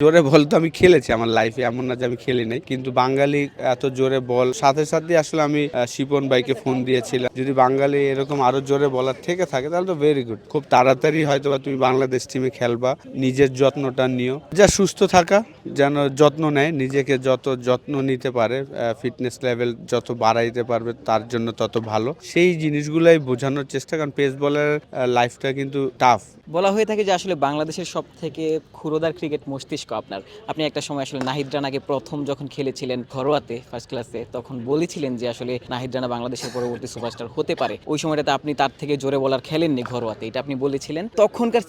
জোরে বল তো আমি খেলেছি আমার লাইফে, এমন না যে আমি খেলি নাই। কিন্তু বাঙালি এত জোরে বল সাথে সাথে আসলে আমি শিপন ভাইকে ফোন দিয়েছিলাম, যদি বাঙালি এরকম আরো জোরে বলার থেকে থাকে তাহলে তো ভেরি গুড। খুব তাড়াতাড়ি হয়তো বা তুমি বাংলাদেশ টিমে খেলবা। নিজের যত্নটা নিও, যা সুস্থ থাকা, যেন যত্ন নেয়, নিজেকে যত যত্ন নিতে পারে, ফিটনেস লেভেল যত বাড়াইতে পারবে তার জন্য তত ভালো। সেই জিনিসগুলাই বোঝানোর চেষ্টা, কারণ পেস বলের লাইফটা কিন্তু টাফ। বলা হয়ে থাকে যে আসলে বাংলাদেশের সব থেকে ক্ষুরোদার ক্রিকেট মস্তিষ্ক আপনার। আপনি একটা সময় আসলে নাহিদ রানাকে প্রথম যখন খেলেছিলেন ঘরোয়াতে ফার্স্ট ক্লাসে, তখন বলেছিলেন যে আসলে নাহিদ রানা বাংলাদেশের পরবর্তী সুপারস্টার হতে পারে। ওই সময়টাতে আপনি তার থেকে জোরে বলার খেলেননি ঘরোয়াতে, এটা আপনি বলেছিলেন। তখনকার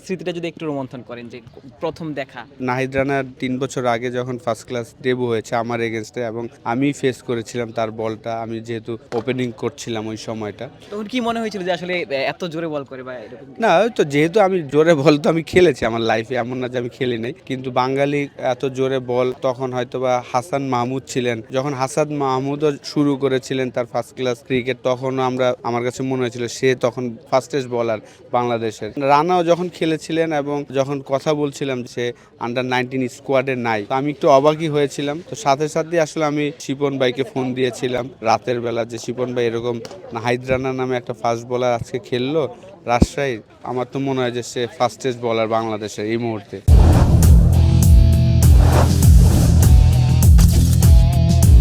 স্মৃতিটা যদি একটু রোমন্থন করেন, যে প্রথম দেখা। নাহিদ রানার 3 বছর আগে যখন ফার্স্ট ক্লাস ডেবু হয়েছে আমার এগেনস্টে, এবং আমি ফেস করেছিলাম তার বলটা, আমি যেহেতু ওপেনিং করছিলাম ওই সময়টা। তখন কি মনে হয়েছিল যে আসলে এত জোরে বল করে বা এরকম কিছু? না, ওই তো যেহেতু আমি জোরে বল তো আমি খেলেছি আমার লাইফে, এমন না যে আমি খেলি নাই। কিন্তু বাঙালি এত জোরে বল তখন হয়তো বা হাসান মাহমুদ ছিলেন, যখন হাসান মাহমুদও শুরু করেছিলেন তার ফার্স্ট ক্লাস ক্রিকেট, তখনও আমার কাছে মনে হয়েছিল সে তখন ফাস্টেস্ট বলার বাংলাদেশের। রানাও যখন খেলেছিলেন এবং যখন কথা বলছিলাম সে আন্ডার 19 স্কোয়াডে নাই, তো আমি একটু অবাকই হয়েছিলাম। তো সাথে সাথে আসলে আমি শিপন ভাইকে ফোন দিয়েছিলাম রাতের বেলা, যে শিপন ভাই এরকম নাহিদ রানা নামে একটা ফাস্ট বলার আজকে খেললো রাজশাহীর। আমার তো মনে হয় যে সে ফাস্টেস্ট বলার বাংলাদেশের এই মুহূর্তে।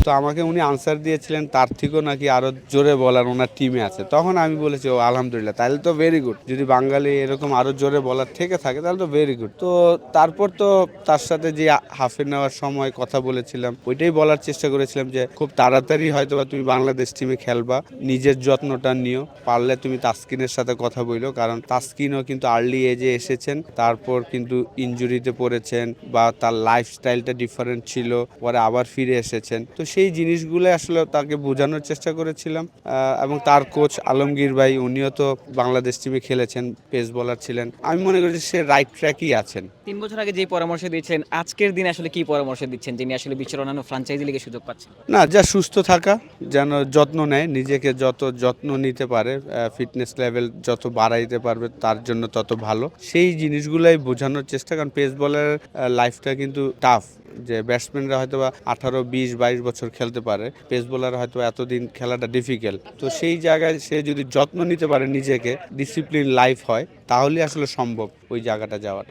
তো আমাকে উনি আনসার দিয়েছিলেন তার থেকেও নাকি আরো জোরে বলার ওনার টিমে আছে। তখন আমি বলেছি ও আলহামদুলিল্লাহ, তাহলে তো ভেরি গুড। যদি বাঙালি এরকম আরো জোরে বলার থেকে থাকে তাহলে তো ভেরি গুড। তো তারপর তো তার সাথে যে হাফে নেওয়ার সময় কথা বলেছিলাম, ওইটাই বলার চেষ্টা করেছিলাম যে খুব তাড়াতাড়ি হয়তো বা তুমি বাংলাদেশ টিমে খেলবা। নিজের যত্নটা নিও, পারলে তুমি তাসকিনের সাথে কথা বইলো, কারণ তাসকিনও কিন্তু আর্লি এজে এসেছেন, তারপর কিন্তু ইনজুরিতে পড়েছেন বা তার লাইফস্টাইলটা ডিফারেন্ট ছিল, পরে আবার ফিরে এসেছেন। তো সেই জিনিসগুলো আসলে তাকে বোঝানোর চেষ্টা করেছিলাম। এবং তার কোচ আলমগীর ভাই, উনিও তো বাংলাদেশ টিমে খেলেছেন, পেস বোলার ছিলেন। আমি মনে করি সে রাইট ট্র্যাকই আছেন। 3 বছর আগে যে পরামর্শ দিয়েছিলেন, আজকের দিনে আসলে কি পরামর্শ দিচ্ছেন যিনি আসলে বিশ্বের অন্যান্য ফ্র্যাঞ্চাইজি লিগে সুযোগ পাচ্ছেন? না, যা সুস্থ থাকা, যেন যত্ন নেয়, নিজেকে যত যত্ন নিতে পারে, ফিটনেস লেভেল যত বাড়াইতে পারবে তার জন্য তত ভালো। সেই জিনিসগুলাই বোঝানোর চেষ্টা, কারণ পেস বলের লাইফটা কিন্তু টাফ। যে ব্যাটসম্যানরা হয়তো বা 18, 20, 22 বছর খেলতে পারে, পেস বোলার হয়তো এতদিন খেলাটা ডিফিকাল্ট। তো সেই জায়গায় সে যদি যত্ন নিতে পারে, নিজেকে ডিসিপ্লিন লাইফ হয়, তাহলে আসলে সম্ভব ওই জায়গাটা যাওয়াটা।